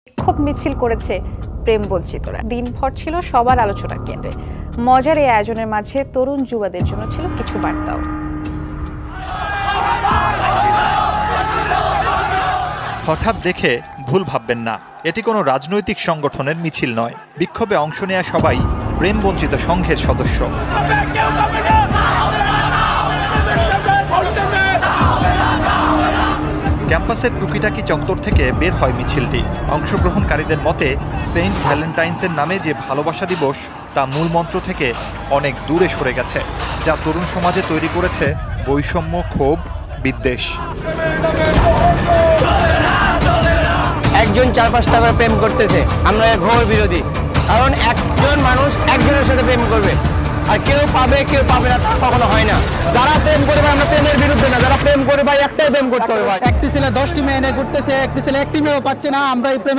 বিক্ষোভ মিছিল করেছে প্রেম বঞ্চিতরা। দিনভর ছিল সবার আলোচনার কেন্দ্রে। মজার এই আয়োজনের মাঝে তরুণ যুবাদের জন্য ছিল কিছু বার্তাও। হঠাৎ দেখে ভুল ভাববেন না, এটি কোনো রাজনৈতিক সংগঠনের মিছিল নয়। বিক্ষোভে অংশ নেয়া সবাই প্রেম বঞ্চিত সংঘের সদস্য। ক্যাম্পাসের টুকিটাকি চত্বর থেকে বের হয় মিছিলটি। অংশগ্রহণকারীদের মতে সেন্ট ভ্যালেন্টাইন্সের নামে যে ভালোবাসা দিবস তা মূল মন্ত্র থেকে অনেক দূরে সরে গেছে, যা তরুণ সমাজে তৈরি করেছে বৈষম্য, ক্ষোভ, বিদ্বেষ। একজন 4-5টা করে প্রেম করতেছে, আমরা ঘোর বিরোধী। কারণ একজন মানুষ একজনের সাথে প্রেম করবে, আর কেউ পাবে কেউ পাবে না, তা কখনো হয় না। যারা প্রেম করবে আমরা প্রেমের বিরুদ্ধে না, যারা প্রেম করে ভাই একটাই প্রেম করতে হবে। ভাই একটি ছেলে 10টি মেয়ে নিয়ে ঘুরতেছে, একটি ছেলে একটি মেয়েও পাচ্ছে না। আমরা এই প্রেমে